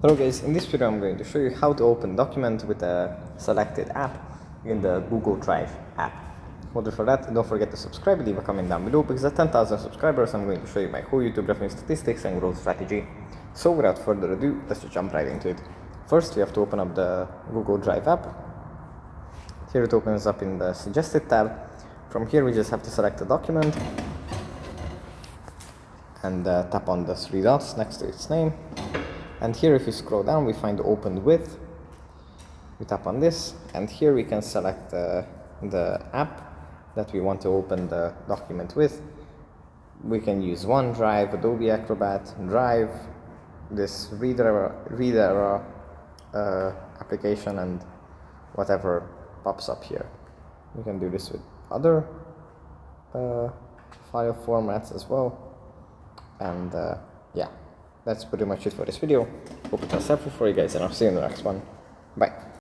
Hello guys, in this video I'm going to show you how to open document with a selected app in the Google Drive app. For that, don't forget to subscribe and leave a comment down below, because at 10,000 subscribers I'm going to show you my whole YouTube revenue statistics and growth strategy. So without further ado, let's just jump right into it. First we have to open up the Google Drive app. Here it opens up in the suggested tab. From here we just have to select a document and tap on the three dots next to its name. And here if you scroll down we find opened with. We tap on this and here we can select the app that we want to open the document with. We can use OneDrive, Adobe Acrobat, Drive, this Reader application, and whatever pops up here. We can do this with other file formats as well. And yeah, that's pretty much it for this video. Hope it was helpful for you guys, and I'll see you in the next one. Bye.